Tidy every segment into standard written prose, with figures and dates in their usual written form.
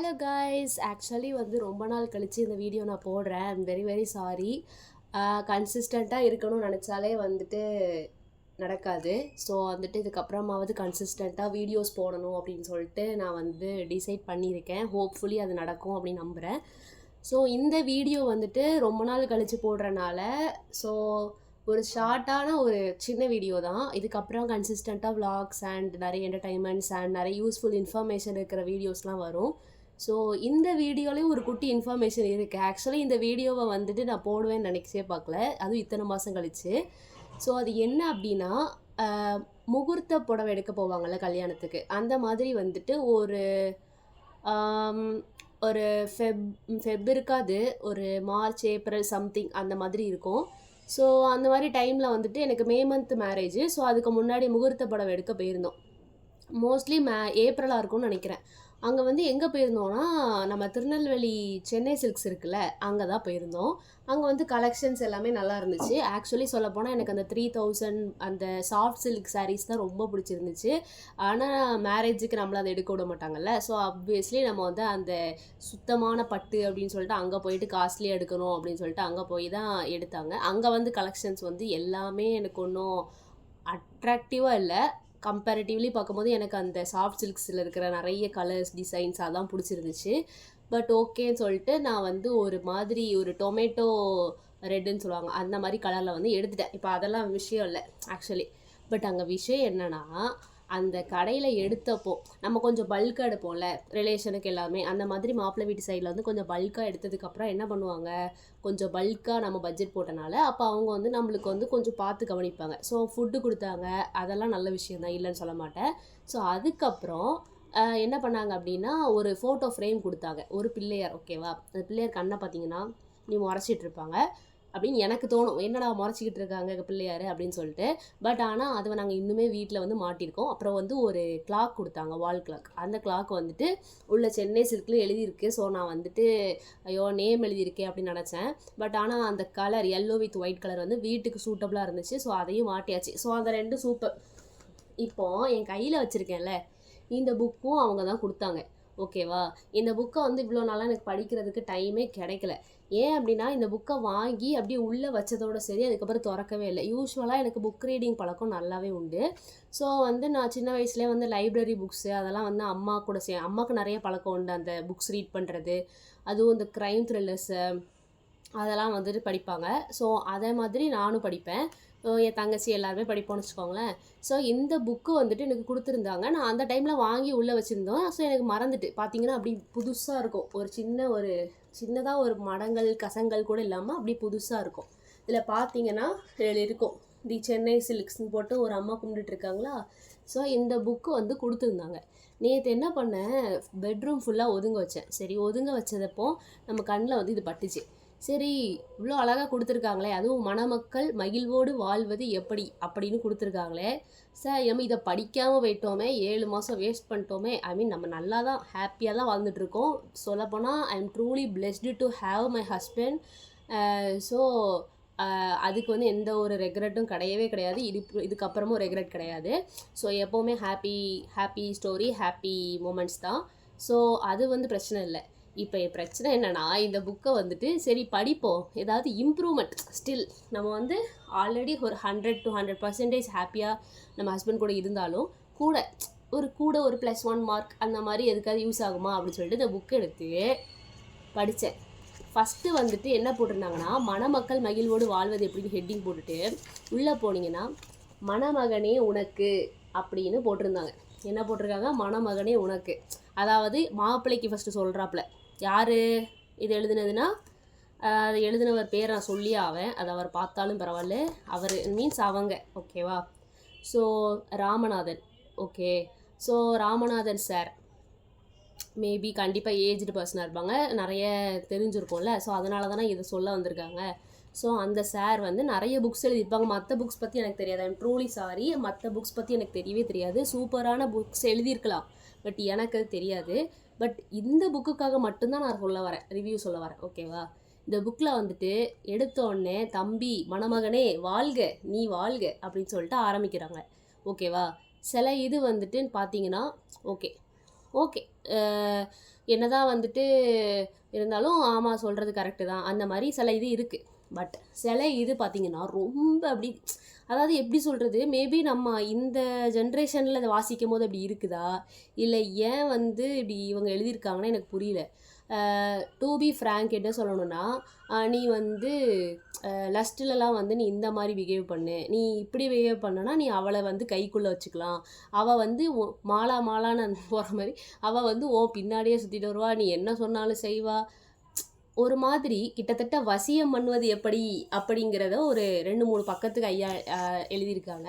Hello guys, actually வந்து ரொம்ப நாள் கழித்து இந்த வீடியோ நான் போடுறேன். I'm very very sorry. கன்சிஸ்டண்ட்டாக இருக்கணும்னு நினச்சாலே வந்துட்டு நடக்காது. ஸோ வந்துட்டு இதுக்கப்புறமாவது கன்சிஸ்டண்ட்டாக வீடியோஸ் போடணும் அப்படின்னு சொல்லிட்டு நான் வந்து டிசைட் பண்ணியிருக்கேன். ஹோப்ஃபுல்லி அது நடக்கும் அப்படின்னு நம்புகிறேன். ஸோ இந்த வீடியோ வந்துட்டு ரொம்ப நாள் கழித்து போடுறனால ஸோ ஒரு ஷார்ட்டான ஒரு சின்ன வீடியோ தான். இதுக்கப்புறம் கன்சிஸ்டண்ட்டாக விளாக்ஸ் அண்ட் நிறைய என்டர்டைன்மெண்ட்ஸ் அண்ட் நிறைய யூஸ்ஃபுல் இன்ஃபர்மேஷன் இருக்கிற வீடியோஸ்லாம் வரும். ஸோ இந்த வீடியோலேயும் ஒரு குட்டி இன்ஃபர்மேஷன் இருக்குது. ஆக்சுவலி இந்த வீடியோவை வந்துட்டு நான் போடுவேன்னு நினைக்கவே பார்க்கல, அதுவும் இத்தனை மாதம் கழிச்சு. ஸோ அது என்ன அப்படின்னா, முகூர்த்த புடவை எடுக்க போவாங்கள்ல கல்யாணத்துக்கு, அந்த மாதிரி வந்துட்டு ஒரு ஒரு ஃபெப் இருக்காது, ஒரு மார்ச் ஏப்ரல் சம்திங் அந்த மாதிரி இருக்கும். ஸோ அந்த மாதிரி டைமில் வந்துட்டு எனக்கு மே மந்த் மேரேஜ். ஸோ அதுக்கு முன்னாடி முகூர்த்த புடவை எடுக்க போயிருந்தோம். மோஸ்ட்லி ஏப்ரலாக இருக்கும்னு நினைக்கிறேன். அங்கே வந்து எங்கே போயிருந்தோன்னா, நம்ம திருநெல்வேலி சென்னை சில்க்ஸ் இருக்குல்ல, அங்கே தான் போயிருந்தோம். அங்கே வந்து கலெக்ஷன்ஸ் எல்லாமே நல்லா இருந்துச்சு. ஆக்சுவலி சொல்லப்போனால் எனக்கு அந்த 3000 அந்த சாஃப்ட் சில்க் சாரீஸ் தான் ரொம்ப பிடிச்சிருந்துச்சு. ஆனால் மேரேஜுக்கு நம்மளை அதை எடுக்க விட மாட்டாங்கல்ல. ஸோ ஆப்வியஸ்லி நம்ம வந்து அந்த சுத்தமான பட்டு அப்படின்னு சொல்லிட்டு அங்கே போயிட்டு காஸ்ட்லியாக எடுக்கணும் அப்படின்னு சொல்லிட்டு அங்கே போய் தான் எடுத்தாங்க. அங்கே வந்து கலெக்ஷன்ஸ் வந்து எல்லாமே எனக்கு ஒன்றும் அட்ராக்டிவாக இல்லை. கம்பேரிட்டிவ்லி பார்க்கும்போது எனக்கு அந்த சாஃப்ட் சில்க்ஸில் இருக்கிற நிறைய கலர்ஸ் டிசைன்ஸ் அதான் பிடிச்சிருந்துச்சு. பட் ஓகேன்னு சொல்லிட்டு நான் வந்து ஒரு மாதிரி ஒரு டொமேட்டோ ரெட்டுன்னு சொல்லுவாங்க, அந்த மாதிரி கலரில் வந்து எடுத்துட்டேன். இப்போ அதெல்லாம் விஷயம் இல்லை ஆக்சுவலி. பட் அங்கே விஷயம் என்னென்னா, அந்த கடையில் எடுத்தப்போ நம்ம கொஞ்சம் பல்காக எடுப்போம்ல ரிலேஷனுக்கு எல்லாமே, அந்த மாதிரி மாப்பிள்ளை வீட்டு சைடில் வந்து கொஞ்சம் பல்காக எடுத்ததுக்கப்புறம் என்ன பண்ணுவாங்க, கொஞ்சம் பல்காக நம்ம பட்ஜெட் போட்டனால அப்போ அவங்க வந்து நம்மளுக்கு வந்து கொஞ்சம் பார்த்து கவனிப்பாங்க. ஸோ ஃபுட்டு கொடுத்தாங்க, அதெல்லாம் நல்ல விஷயம் தான், இல்லைன்னு சொல்ல மாட்டேன். ஸோ அதுக்கப்புறம் என்ன பண்ணாங்க அப்படின்னா, ஒரு ஃபோட்டோ ஃப்ரேம் கொடுத்தாங்க, ஒரு பிள்ளையார். ஓகேவா, அந்த பிள்ளையார் கண்ணை பார்த்தீங்கன்னா நீ முறைச்சிட்ருப்பாங்க அப்படின்னு எனக்கு தோணும். என்னடா முறைச்சிக்கிட்டு இருக்காங்க பிள்ளையார் அப்படின்னு சொல்லிட்டு. பட் ஆனால் அதை நாங்கள் இன்னுமே வீட்டில் வந்து மாட்டியிருக்கோம். அப்புறம் வந்து ஒரு கிளாக் கொடுத்தாங்க, வால் கிளாக். அந்த கிளாக் வந்துட்டு உள்ள சென்னை சில்கில் எழுதியிருக்கு. ஸோ நான் வந்துட்டு ஐயோ நேம் எழுதியிருக்கேன் அப்படின்னு நினச்சேன். பட் ஆனால் அந்த colour yellow with white colour வந்து வீட்டுக்கு சூட்டபுளாக இருந்துச்சு. ஸோ அதையும் மாட்டியாச்சு. ஸோ அந்த ரெண்டும் சூப்பர். இப்போது என் கையில் வச்சுருக்கேன்ல, இந்த புக்கும் அவங்க தான் கொடுத்தாங்க. ஓகேவா, இந்த புக்கை வந்து இவ்வளோ நாளாக எனக்கு படிக்கிறதுக்கு டைமே கிடைக்கல. ஏன் அப்படின்னா, இந்த புக்கை வாங்கி அப்படியே உள்ளே வச்சதோடு சரி, அதுக்கப்புறம் திறக்கவே இல்லை. யூஸ்வலாக எனக்கு புக் ரீடிங் பழக்கம் நல்லாவே உண்டு. ஸோ வந்து நான் சின்ன வயசுலேயே வந்து லைப்ரரி புக்ஸு அதெல்லாம் வந்து அம்மா கூட அம்மாவுக்கு நிறைய பழக்கம் உண்டு அந்த புக்ஸ் ரீட் பண்ணுறது. அதுவும் இந்த க்ரைம் த்ரில்லர்ஸு அதெல்லாம் வந்துட்டு படிப்பாங்க. ஸோ அதே மாதிரி நானும் படிப்பேன். என் தங்கச்சி எல்லாருமே படிப்போம்னு வச்சுக்கோங்களேன். ஸோ இந்த புக்கு வந்துட்டு எனக்கு கொடுத்துருந்தாங்க. நான் அந்த டைமில் வாங்கி உள்ளே வச்சுருந்தோம். ஸோ எனக்கு மறந்துட்டு பார்த்தீங்கன்னா அப்படி புதுசாக இருக்கும். ஒரு சின்னதாக ஒரு மடங்கள் கசங்கள் கூட இல்லாமல் அப்படி புதுசாக இருக்கும். இதில் பார்த்தீங்கன்னா இதில் இருக்கும், தி சென்னை சில்க்ஸ்ன்னு போட்டு ஒரு அம்மா கும்பிட்டுருக்காங்களா. ஸோ இந்த புக்கு வந்து கொடுத்துருந்தாங்க. நேற்று என்ன பண்ணேன், பெட்ரூம் ஃபுல்லாக ஒதுங்க வச்சேன். சரி, ஒதுங்க வச்சதப்போ நம்ம கண்ணில் வந்து இது பட்டுச்சு. சரி, இவ்வளோ அழகாக கொடுத்துருக்காங்களே, அதுவும் மணமக்கள் மகிழ்வோடு வாழ்வது எப்படி அப்படின்னு கொடுத்துருக்காங்களே. சார், நம்ம இதை படிக்காமல் போயிட்டோமே, 7 மாதம் வேஸ்ட் பண்ணிட்டோமே. ஐ மீன் நம்ம நல்லா தான் ஹாப்பியாக தான் வாழ்ந்துட்டுருக்கோம். சொல்லப்போனால் I am truly blessed to have my husband. So அதுக்கு வந்து எந்த ஒரு ரெக்ரெட்டும் கிடையவே கிடையாது. இதுக்கப்புறமும் ரெக்ரெட் கிடையாது. ஸோ எப்போவுமே ஹாப்பி ஸ்டோரி, ஹாப்பி மூமெண்ட்ஸ் தான். ஸோ அது வந்து பிரச்சனை இல்லை. இப்போ என் பிரச்சனை என்னென்னா, இந்த புக்கை வந்துட்டு சரி படிப்போம், ஏதாவது இம்ப்ரூவ்மெண்ட். ஸ்டில் நம்ம வந்து ஆல்ரெடி ஒரு 100 to 100% ஹாப்பியாக நம்ம ஹஸ்பண்ட் கூட இருந்தாலும் கூட ஒரு +1 மார்க் அந்த மாதிரி எதுக்காவது யூஸ் ஆகுமா அப்படின்னு சொல்லிட்டு இந்த புக்கை எடுத்து படித்தேன். ஃபஸ்ட்டு வந்துட்டு என்ன போட்டிருந்தாங்கன்னா, மணமக்கள் மகிழ்வோடு வாழ்வது எப்படின்னு ஹெட்டிங் போட்டுட்டு உள்ளே போனீங்கன்னா, மணமகனே உனக்கு அப்படின்னு போட்டிருந்தாங்க. என்ன போட்டிருக்காங்க, மணமகனே உனக்கு. அதாவது மாப்பிள்ளைக்கு ஃபஸ்ட்டு சொல்கிறாப்புல. யார் இது எழுதுனதுன்னா, அது எழுதினவர் பேர் நான் சொல்லியே ஆவேன், அது அவர் பார்த்தாலும் பரவாயில்ல. அவர் மீன்ஸ் அவங்க. ஓகேவா. So Ramanathan. Okay. So Ramanathan sir maybe கண்டிப்பாக ஏஜ்டு பர்சனாக இருப்பாங்க, நிறைய தெரிஞ்சிருக்கும்ல. ஸோ அதனால தானே இதை சொல்ல வந்திருக்காங்க. ஸோ அந்த சார் வந்து நிறைய புக்ஸ் எழுதியிருப்பாங்க. மற்ற புக்ஸ் பற்றி எனக்கு தெரியாது, ஐம் ட்ரூலி சாரி. மற்ற புக்ஸ் பற்றி எனக்கு தெரியவே தெரியாது. சூப்பரான புக்ஸ் எழுதியிருக்கலாம், பட் எனக்கு அது தெரியாது. பட் இந்த புக்குக்காக மட்டும்தான் நான் ரிவ்யூ சொல்ல வரேன். ஓகேவா. இந்த புக்கில் வந்துட்டு எடுத்தோடனே தம்பி மணமகனே வாழ்க நீ வாழ்க அப்படின்னு சொல்லிட்டு ஆரம்பிக்கிறாங்க. ஓகேவா. சில இது வந்துட்டு பார்த்தீங்கன்னா ஓகே ஓகே. அ என்னதான் வந்துட்டு இருந்தாலும், ஆமா சொல்றது கரெக்ட்டு தான். அந்த மாரி சில இது இருக்கு. பட் சில இது பார்த்தீங்கன்னா, ரொம்ப அப்படி அதாவது எப்படி சொல்றது? மேபி நம்ம இந்த ஜென்ரேஷன்ல அத வாசிக்கும்போது அப்படி இருக்குதா? இல்ல ஏன் வந்து இப்படி இவங்க எழுதியிருக்காங்கன்னு எனக்கு புரியல. டூ பி ஃப்ராங்க் என்ன சொல்லணும்னா, நீ வந்து லஸ்ட்லலாம் வந்து நீ இந்த மாரி பிஹேவ் பண்ணு. நீ இப்படி பிஹேவ் பண்ணனா, நீ அவள வந்து கைக்குள்ள வச்சுக்கலாம். அவ வந்து மாலா மாலான்னு போற மாரி, அவ வந்து உன் பின்னாடியே சுத்திட்டு வருவா. நீ என்ன சொன்னாலும் செய்வா. ஒரு மாதிரி கிட்டத்தட்ட வசியம் பண்ணுவது எப்படி அப்படிங்கிறத ஒரு 2, 3 பக்கத்துக்கு ஐயா எழுதியிருக்காங்க.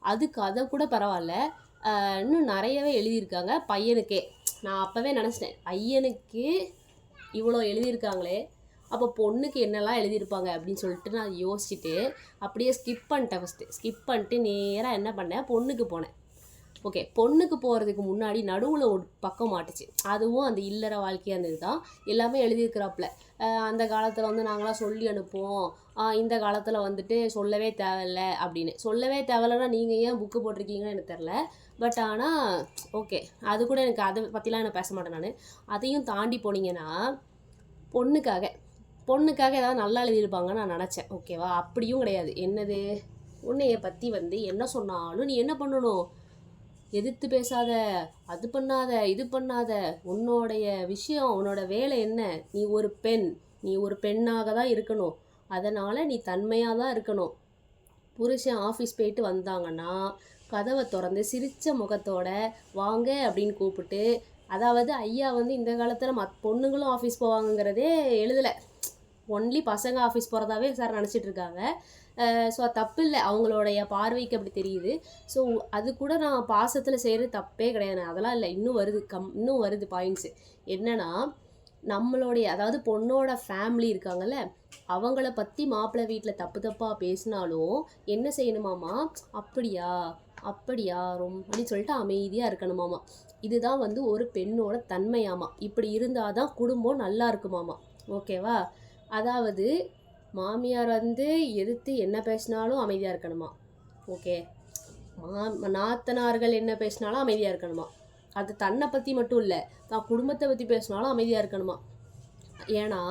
அதுக்கு அத கூட பரவால்ல. இன்னும் நெறையவே எழுதியிருக்காங்க பையனுக்கே. நான் அப்பவே நெனச்சிட்டேன். பையனுக்கு இவ்வளோ எழுதியிருக்காங்களே! அப்போ பொண்ணுக்கு என்னலாம் எழுதியிருப்பாங்க அப்படின்னு சொல்லிட்டு நான் யோசிச்சுட்டு, அப்படியே ஸ்கிப் பண்ணிட்டேன் ஃபர்ஸ்ட்டு. ஸ்கிப் பண்ணிட்டு நேரா என்ன பண்ணேன், பொண்ணுக்கு போனேன். ஓகே. பொண்ணுக்கு போறதுக்கு முன்னாடி நடுவுல ஒரு பக்கம் மாட்டுச்சு. அதுவும் அந்த இல்லற வாழ்க்கை அந்த இதுதான். எல்லாமே எழுதியிருக்கிறாப்புல. அந்த காலத்துல வந்து நாங்கலாம் சொல்லி அனுப்புவோம். இந்த காலத்துல வந்துட்டு சொல்லவே தேவையில்ல அப்படின்னு. சொல்லவே தேவையில்லன்னா நீங்க ஏன் புக்கு போட்டிருக்கீங்கன்னு எனக்கு தெரியல. பட் ஆனா ஓகே. அது கூட எனக்கு அத பத்திலாம் நான் பேச மாட்டேன் நானு. அதையும் தாண்டி போனீங்கன்னா, பொண்ணுக்காக பொண்ணுக்காக ஏதாவது நல்லா எழுதியிருப்பாங்கன்னு நான் நெனச்சேன். ஓகேவா? அப்படியும் கிடையாது. என்னது? உன்னைய பத்தி வந்து என்ன சொன்னாலும் நீ என்ன பண்ணணும்? எதிர்த்து பேசாத, அது பண்ணாத, இது பண்ணாத, உன்னோடைய விஷயம், உன்னோட வேலை என்ன? நீ ஒரு பெண். நீ ஒரு பெண்ணாக தான் இருக்கணும். அதனால நீ தன்மையா தான் இருக்கணும். புருஷன் ஆஃபீஸ் போயிட்டு வந்தாங்கன்னா, கதவ தொறந்து சிரிச்ச முகத்தோட வாங்க அப்படின்னு கூப்பிட்டு, அதாவது ஐயா வந்து இந்த காலத்துல பொண்ணுங்களும் ஆஃபீஸ் போவாங்கங்கிறதே எழுதல. ஒன்லி பசங்க ஆஃபீஸ் போகிறதாவே சார் நினச்சிட்டு இருக்காங்க. ஸோ அது தப்பு இல்லை, அவங்களுடைய பார்வைக்கு அப்படி தெரியுது. ஸோ அது கூட நான் பாசத்தில் செய்கிறது தப்பே கிடையாது. அதெல்லாம் இல்லை, இன்னும் வருது இன்னும் வருது பாயிண்ட்ஸு. என்னன்னா, நம்மளுடைய அதாவது பொண்ணோட ஃபேமிலி இருக்காங்கல்ல, அவங்கள பற்றி மாப்பிள்ளை வீட்டில் தப்பு தப்பாக பேசினாலும் என்ன செய்யணுமாமா, அப்படியா அப்படியா அப்படின்னு சொல்லிட்டு அமைதியாக இருக்கணுமாமா. இதுதான் வந்து ஒரு பெண்ணோட தன்மையாமா. இப்படி இருந்தால் தான் குடும்பம் நல்லா இருக்குமாமா. ஓகேவா? அதாவது மாமியார் வந்து எதிர்த்து என்ன பேசினாலும் அமைதியாக இருக்கணுமா. ஓகே. நாத்தனார்கள் என்ன பேசினாலும் அமைதியாக இருக்கணுமா. அது தன்னை பற்றி மட்டும் இல்லை, தான் குடும்பத்தை பற்றி பேசினாலும் அமைதியாக இருக்கணுமா. ஏன்னா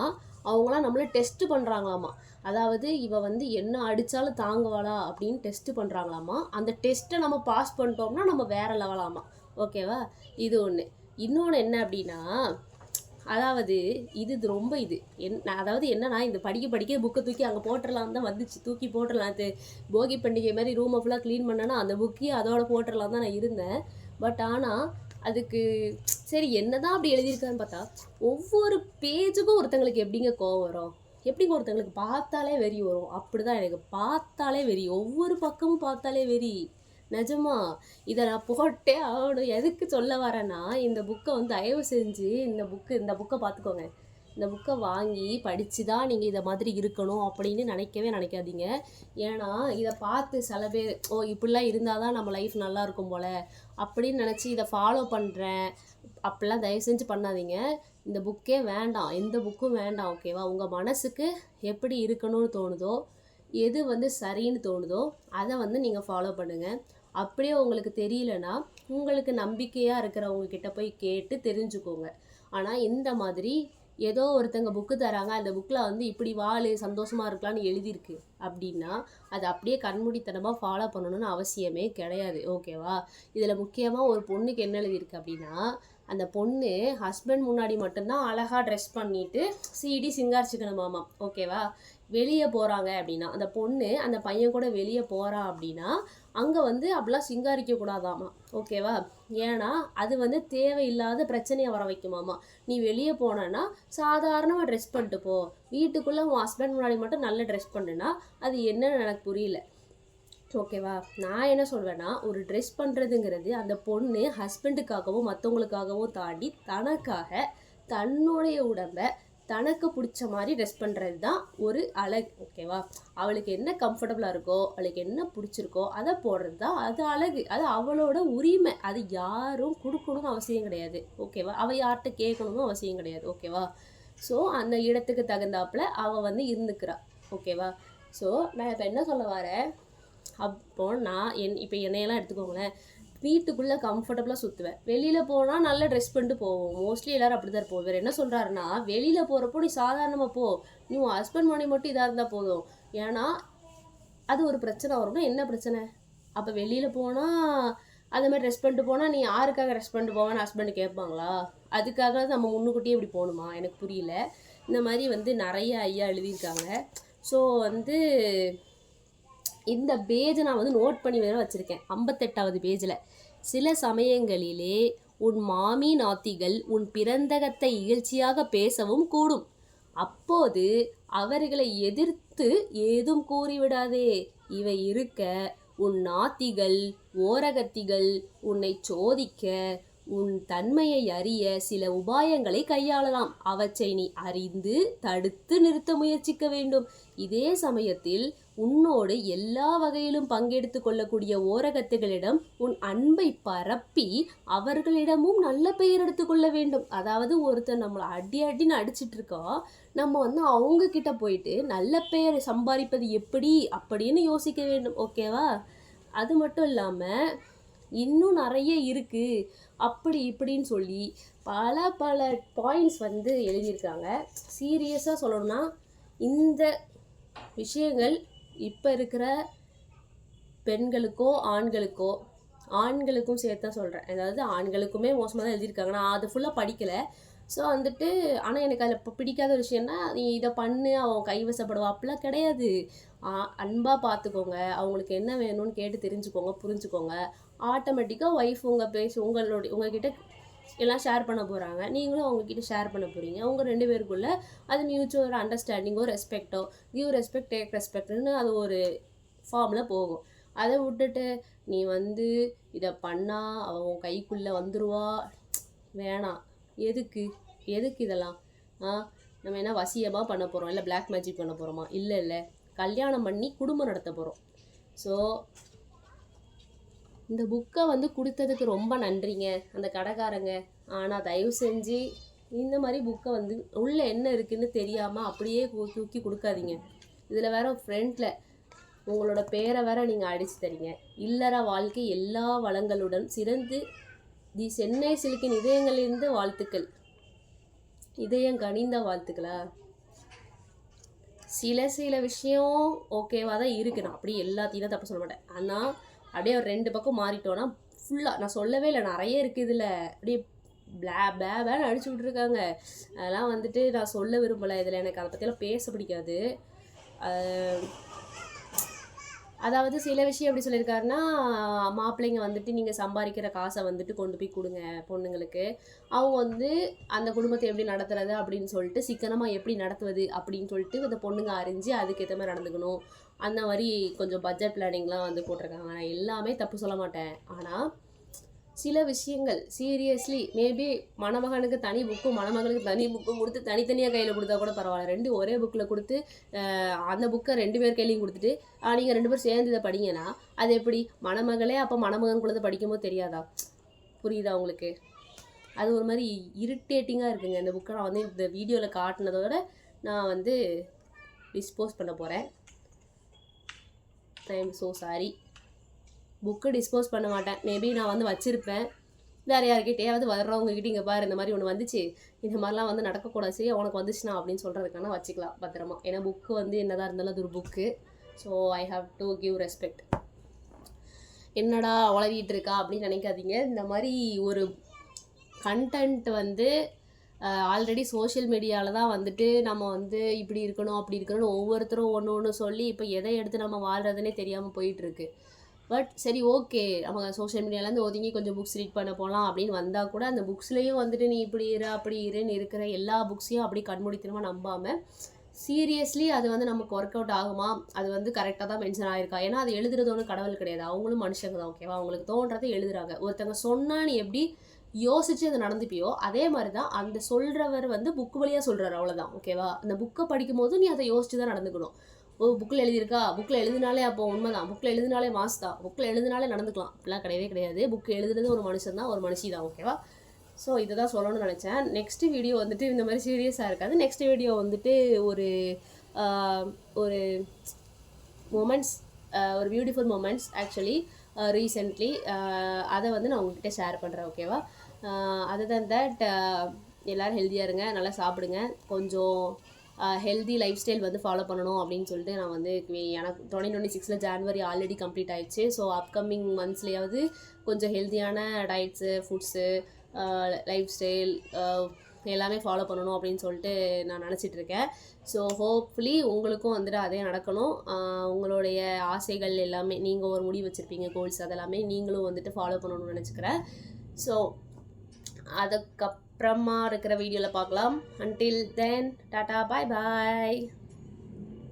அவங்களாம் நம்மளை டெஸ்ட் பண்ணுறாங்களாமா. அதாவது இவ வந்து என்ன அடித்தாலும் தாங்குவாளா அப்படின்னு டெஸ்ட் பண்ணுறாங்களாமா. அந்த டெஸ்ட்டை நம்ம பாஸ் பண்ணிட்டோம்னா நம்ம வேற லெவலாமா. ஓகேவா? இது ஒன்று. இன்னொன்று என்ன அப்படின்னா, அதாவது இது ரொம்ப இது அதாவது என்னன்னா, இந்த படிக்க புக்கை தூக்கி அங்கே போட்டுடலாம் தான் வந்துச்சு. தூக்கி போட்டுடலாம். அது போகி பண்டிகை மாதிரி ரூமை ஃபுல்லாக க்ளீன் பண்ணேன்னா அந்த புக்கையும் அதோட போட்டுடலாம் தான் நான் இருந்தேன். பட் ஆனால் அதுக்கு சரி என்னதான் அப்படி எழுதியிருக்கான்னு பார்த்தா, ஒவ்வொரு பேஜுக்கும் ஒருத்தங்களுக்கு எப்படிங்க கோவம் வரும்? எப்படிங்க ஒருத்தங்களுக்கு பார்த்தாலே வெறி வரும்? அப்படிதான் எனக்கு பார்த்தாலே வெறி. ஒவ்வொரு பக்கமும் பார்த்தாலே வெறி. நிஜமா. இதை நான் போட்டே ஆகணும். எதுக்கு சொல்ல வரேன்னா, இந்த புக்கை வந்து தயவு செஞ்சு இந்த புக்கை பார்த்துக்கோங்க. இந்த புக்கை வாங்கி படித்து தான் நீங்கள் இதை மாதிரி இருக்கணும் அப்படின்னு நினைக்கவே நினைக்காதீங்க. ஏன்னா இதை பார்த்து சில பேர் இப்படிலாம் இருந்தால் தான் நம்ம லைஃப் நல்லா இருக்கும் போல் அப்படின்னு நினச்சி இதை ஃபாலோ பண்ணுறேன் அப்படிலாம் தயவு செஞ்சு பண்ணாதீங்க. இந்த புக்கே வேண்டாம், எந்த புக்கும் வேண்டாம். ஓகேவா? உங்கள் மனசுக்கு எப்படி இருக்கணும்னு தோணுதோ, எது வந்து சரின்னு தோணுதோ அதை வந்து நீங்கள் ஃபாலோ பண்ணுங்கள். அப்படியே உங்களுக்கு தெரியலனா, உங்களுக்கு நம்பிக்கையாக இருக்கிறவங்க கிட்ட போய் கேட்டு தெரிஞ்சுக்கோங்க. ஆனால் இந்த மாதிரி ஏதோ ஒருத்தங்க புக்கு தராங்க, அந்த புக்கில் வந்து இப்படி வாழு சந்தோஷமாக இருக்கலாம்னு எழுதியிருக்கு அப்படின்னா, அதை அப்படியே கண்மூடித்தனமாக ஃபாலோ பண்ணணும்னு அவசியமே கிடையாது. ஓகேவா? இதில் முக்கியமாக ஒரு பொண்ணுக்கு என்ன எழுதியிருக்கு அப்படின்னா, அந்த பொண்ணு ஹஸ்பண்ட் முன்னாடி மட்டும்தான் அழகாக ட்ரெஸ் பண்ணிட்டு சீடி சிங்காரிச்சுக்கணுமாமா. ஓகேவா? வெளியே போகிறாங்க அப்படின்னா, அந்த பொண்ணு அந்த பையன் கூட வெளியே போகிறான் அப்படின்னா, அங்கே வந்து அப்படிலாம் சிங்காரிக்க கூடாதாமா. ஓகேவா? ஏன்னா அது வந்து தேவையில்லாத பிரச்சனையை வர வைக்குமாமா. நீ வெளியே போனேன்னா சாதாரணமாக ட்ரெஸ் பண்ணிட்டு போ, வீட்டுக்குள்ளே உன் ஹஸ்பண்ட் முன்னாடி மட்டும் நல்ல ட்ரெஸ் பண்ணுனா அது என்னன்னு எனக்கு புரியல. ஓகேவா? நான் என்ன சொல்வேன்னா, ஒரு ட்ரெஸ் பண்ணுறதுங்கிறது அந்த பொண்ணு ஹஸ்பண்டுக்காகவும் மற்றவங்களுக்காகவும் தாண்டி தனக்காக தன்னுடைய உடம்பை தனக்கு பிடிச்ச மாதிரி ட்ரெஸ் பண்ணுறது தான் ஒரு அழகு. ஓகேவா? அவளுக்கு என்ன கம்ஃபர்டபுளாக இருக்கோ, அவளுக்கு என்ன பிடிச்சிருக்கோ அதை போடுறது தான் அது அழகு. அது அவளோட உரிமை. அது யாரும் கொடுக்கணும்னு அவசியம் கிடையாது. ஓகேவா? அவள் யார்கிட்ட கேட்கணும்னு அவசியம் கிடையாது. ஓகேவா? ஸோ அந்த இடத்துக்கு தகுந்தாப்புல அவள் வந்து இருந்துக்கிறா. ஓகேவா? ஸோ நான் இப்போ என்ன சொல்ல வரேன், அப்போ நான் இப்போ என்னையெல்லாம் எடுத்துக்கோங்களேன். வீட்டுக்குள்ளே கம்ஃபர்டபுளாக சுற்றுவேன். வெளியில் போனால் நல்லா ட்ரெஸ் பண்ணிட்டு போவோம். மோஸ்ட்லி எல்லோரும் அப்படி தான் இருப்போம். இவர் என்ன சொல்கிறாருன்னா, வெளியில் போகிறப்போ நீ சாதாரணமாக போ, நீ உன் ஹஸ்பண்ட் மணி மட்டும் இதாக இருந்தால் போதும். ஏன்னா அது ஒரு பிரச்சனை வரும்னா என்ன பிரச்சனை? அப்போ வெளியில் போனால் அது மாதிரி ட்ரெஸ் பண்ணிட்டு போனால் நீ யாருக்காக ட்ரெஸ் பண்ணிட்டு போவேன்னு ஹஸ்பண்டு கேட்பாங்களா? அதுக்காக நம்ம முன்னுக்கூட்டியே இப்படி போகணுமா? எனக்கு புரியல. இந்த மாதிரி வந்து நிறைய ஐயா எழுதியிருக்காங்க. ஸோ வந்து இந்த பேஜை நான் வந்து நோட் பண்ணி வேற வச்சுருக்கேன். 58வது பேஜில், சில சமயங்களிலே உன் மாமி நாத்திகள் உன் பிறந்தகத்தை இகழ்ச்சியாக பேசவும் கூடும். அப்போது அவர்களை எதிர்த்து ஏதும் கூறிவிடாதே. இவை இருக்க உன் நாத்திகள் ஓரகத்திகள் உன்னை சோதிக்க உன் தன்மையை அறிய சில உபாயங்களை கையாளலாம். அவற்றை நீ அறிந்து தடுத்து நிறுத்த முயற்சிக்க வேண்டும். இதே சமயத்தில் உன்னோடு எல்லா வகையிலும் பங்கெடுத்து கொள்ளக்கூடிய ஓரகத்துகளிடம் உன் அன்பை பரப்பி அவர்களிடமும் நல்ல பெயர் எடுத்துக்கொள்ள வேண்டும். அதாவது ஒருத்தர் நம்மளை அடின்னு அடிச்சிட்டு இருக்கோம், நம்ம வந்து அவங்க கிட்ட போயிட்டு நல்ல பெயர் சம்பாதிப்பது எப்படி அப்படின்னு யோசிக்க வேண்டும். ஓகேவா? அது மட்டும் இல்லாமல் இன்னும் நிறைய இருக்குது அப்படி இப்படின்னு சொல்லி பல பாயிண்ட்ஸ் வந்து எழுதியிருக்காங்க. சீரியஸாக சொல்லணும்னா இந்த விஷயங்கள் இப்போ இருக்கிற பெண்களுக்கோ ஆண்களுக்கும் சேர்த்து தான் சொல்கிறேன். அதாவது ஆண்களுக்குமே மோசமாக தான் எழுதியிருக்காங்க. நான் அது ஃபுல்லாக படிக்கலை. ஸோ வந்துட்டு ஆனால் எனக்கு அதில் இப்போ பிடிக்காத ஒரு விஷயம்னா, நீ இதை பண்ணு அவன் கைவசப்படுவா அப்படிலாம் கிடையாது. அன்பாக பார்த்துக்கோங்க, அவங்களுக்கு என்ன வேணும்னு கேட்டு தெரிஞ்சுக்கோங்க, புரிஞ்சுக்கோங்க. ஆட்டோமேட்டிக்காக ஒய்ஃப் உங்ககிட்ட எல்லாம் ஷேர் பண்ண போகிறாங்க, நீங்களும் அவங்கக்கிட்ட ஷேர் பண்ண போகிறீங்க. அவங்க 2 பேருக்குள்ளே அது மியூச்சுவல் ஒரு அண்டர்ஸ்டாண்டிங்கோ ரெஸ்பெக்டோ, கிவ் ரெஸ்பெக்ட் டேக் ரெஸ்பெக்ட்னு அது ஒரு ஃபார்மில் போகும். அதை விட்டுட்டு நீ வந்து இதை பண்ணால் அவன் உன் கைக்குள்ளே வந்துடுவா, வேணாம். எதுக்கு இதெல்லாம்? நம்ம என்ன வசியமாக பண்ண போகிறோம், இல்லை பிளாக் மேஜிக் பண்ண போகிறோமா? இல்லை, கல்யாணம் பண்ணி குடும்பம் நடத்த போகிறோம். ஸோ இந்த புக்கை வந்து கொடுத்ததுக்கு ரொம்ப நன்றிங்க அந்த கடைக்காரங்க. ஆனால் தயவு செஞ்சு இந்த மாதிரி புக்கை வந்து உள்ளே என்ன இருக்குதுன்னு தெரியாமல் அப்படியே தூக்கி கொடுக்காதீங்க. இதில் வேற ஃப்ரண்ட்டில் உங்களோட பேரை வேற நீங்கள் அடித்து தரீங்க. இல்லற வாழ்க்கை எல்லா வளங்களுடன் சிறந்து தி சென்னை சில்கின் இதயங்களிலிருந்து வாழ்த்துக்கள். இதயம் கனிந்த வாழ்த்துக்களா? சில விஷயம் ஓகேவாக தான் இருக்குது. நான் அப்படியே எல்லாத்தையும் தான் தப்பு சொல்ல மாட்டேன். ஆனால் அப்படியே ஒரு 2 பக்கம் மாறிட்டோன்னா ஃபுல்லாக நான் சொல்லவே இல்லை, நிறைய இருக்குது இதில். அப்படியே பேன்னு அடிச்சு விட்ருக்காங்க. அதெல்லாம் வந்துட்டு நான் சொல்ல விரும்பலை. இதில் எனக்கு அதை பற்றியெல்லாம் பேச பிடிக்காது. அதாவது சில விஷயம் எப்படி சொல்லியிருக்காருன்னா, மாப்பிள்ளைங்க வந்துட்டு நீங்கள் சம்பாதிக்கிற காசை வந்துட்டு கொண்டு போய் கொடுங்க பொண்ணுங்களுக்கு, அவங்க வந்து அந்த குடும்பத்தை எப்படி நடத்துறது அப்படின்னு சொல்லிட்டு சிக்கனமாக எப்படி நடத்துவது அப்படின்னு சொல்லிட்டு அந்த பொண்ணுங்க அறிஞ்சு அதுக்கேற்ற மாதிரி நடந்துக்கணும். அந்த மாதிரி கொஞ்சம் பட்ஜெட் பிளானிங்லாம் வந்து போட்டிருக்காங்க. நான் எல்லாமே தப்பு சொல்ல மாட்டேன். ஆனால் சில விஷயங்கள் சீரியஸ்லி மேபி மணமகனுக்கு தனி புக்கும் மணமகளுக்கு தனி புக்கும் கொடுத்து தனித்தனியாக கையில் கொடுத்தா கூட பரவாயில்ல. 2 ஒரே புக்கில் கொடுத்து அந்த புக்கை 2 பேர் கையிலையும் கொடுத்துட்டு நீங்கள் 2 பேர் சேர்ந்து இதை படிங்கன்னா அது எப்படி? மணமகளே அப்போ மணமகன் குழந்தை படிக்கும்போது தெரியாதா? புரியுதா உங்களுக்கு? அது ஒரு மாதிரி இரிட்டேட்டிங்காக இருக்குங்க. இந்த புக்கை நான் வந்து இந்த வீடியோவில் காட்டினதோட நான் வந்து டிஸ்போஸ் பண்ண போகிறேன். I am so sorry. Book dispose பண்ண மாட்டேன். மேபி நான் வந்து வச்சுருப்பேன். வேறு யார்கிட்டையாவது வர்றவங்ககிட்ட இங்கே பாரு இந்த மாதிரி ஒன்று வந்துச்சு, இந்த மாதிரிலாம் வந்து நடக்கக்கூடாது, சரி உனக்கு வந்துச்சுன்னா அப்படின்னு சொல்கிறதுக்கான வச்சுக்கலாம் பத்திரமா. ஏன்னா புக்கு வந்து என்னதான் இருந்தாலும் அது ஒரு book. So I have to give respect. என்னடா உளவிட்டு இருக்கா அப்படின்னு நினைக்காதீங்க. இந்த மாதிரி ஒரு கண்டென்ட் வந்து ஆல்ரெடி சோஷியல் மீடியாவில் தான் வந்துட்டு நம்ம வந்து இப்படி இருக்கணும் அப்படி இருக்கணும்னு ஒவ்வொருத்தரும் ஒன்று சொல்லி இப்போ எதை எடுத்து நம்ம வாழ்கிறதுனே தெரியாமல் போயிட்டுருக்கு. பட் சரி ஓகே, நம்ம சோஷியல் மீடியாவிலேருந்து ஒதுங்கி கொஞ்சம் புக்ஸ் ரீட் பண்ண போகலாம் அப்படின்னு வந்தால் கூட அந்த புக்ஸ்லேயும் வந்துட்டு நீ இப்படி இரு அப்படி இருன்னு இருக்கிற எல்லா புக்ஸையும் அப்படி கண்மூடித்தனமாக நம்பாமல் சீரியஸ்லி அது வந்து நமக்கு ஒர்க் அவுட் ஆகுமா, அது வந்து கரெக்டாக தான் மென்ஷன் ஆகிருக்கா? ஏன்னா அது எழுதுறது ஒன்றும் கடவுள் கிடையாது, அவங்களும் மனுஷங்க தான். ஓகேவா? அவங்களுக்கு தோன்றதை எழுதுறாங்க. ஒருத்தங்க சொன்னால் நீ எப்படி யோசித்து அதை நடந்துப்பியோ அதே மாதிரி தான் அந்த சொல்கிறவர் வந்து புக்கு வழியாக சொல்கிறார், அவ்வளோதான். ஓகேவா? அந்த புக்கை படிக்கும் போது நீ அதை யோசித்து தான் நடந்துக்கணும். புக்கில் எழுதியிருக்கா, புக்கில் எழுதினாலே அப்போ உண்மை தான், புக்கில் எழுதினாலே மாஸ் தான், புக்கில் எழுதினாலே நடந்துக்கலாம் அப்படிலாம் கிடையவே கிடையாது. புக்கு எழுதுறது ஒரு மனுஷன் தான், ஒரு மனுஷி தான். ஓகேவா? ஸோ இதை தான் சொல்லணும்னு நினச்சேன். நெக்ஸ்ட்டு வீடியோ வந்துட்டு இந்த மாதிரி சீரியஸாக இருக்காது. நெக்ஸ்ட் வீடியோ வந்துட்டு ஒரு ஒரு மொமெண்ட்ஸ், ஒரு பியூட்டிஃபுல் மொமெண்ட்ஸ். Actually recently. அதை வந்து நான் உங்ககிட்ட ஷேர் பண்ணுறேன். ஓகேவா? அதர் தேன் தட் எல்லோரும் ஹெல்த்தியாக இருங்க, நல்லா சாப்பிடுங்க. கொஞ்சம் ஹெல்தி லைஃப் ஸ்டைல் வந்து ஃபாலோ பண்ணணும் அப்படின்னு சொல்லிட்டு நான் வந்து எனக்கு 2026 ஜான்வரி ஆல்ரெடி கம்ப்ளீட் ஆயிடுச்சு. ஸோ அப்கமிங் மந்த்ஸ்லேயாவது கொஞ்சம் ஹெல்த்தியான டயட்ஸு, ஃபுட்ஸு, லைஃப் ஸ்டைல் எல்லாமே ஃபாலோ பண்ணணும் அப்படின்னு சொல்லிட்டு நான் நினச்சிட்ருக்கேன். ஸோ ஹோப்ஃபுல்லி உங்களுக்கும் வந்துட்டு அதே நடக்கணும். உங்களுடைய ஆசைகள் எல்லாமே, நீங்கள் ஒரு முடிவு வச்சுருப்பீங்க, கோல்ஸ், அதெல்லாமே நீங்களும் வந்துட்டு ஃபாலோ பண்ணணும்னு நினச்சிக்கிறேன். ஸோ அதுக்கப்புறமா இருக்கிற வீடியோவில் பார்க்கலாம். அன்டில் தென் டாட்டா, பாய் பாய்.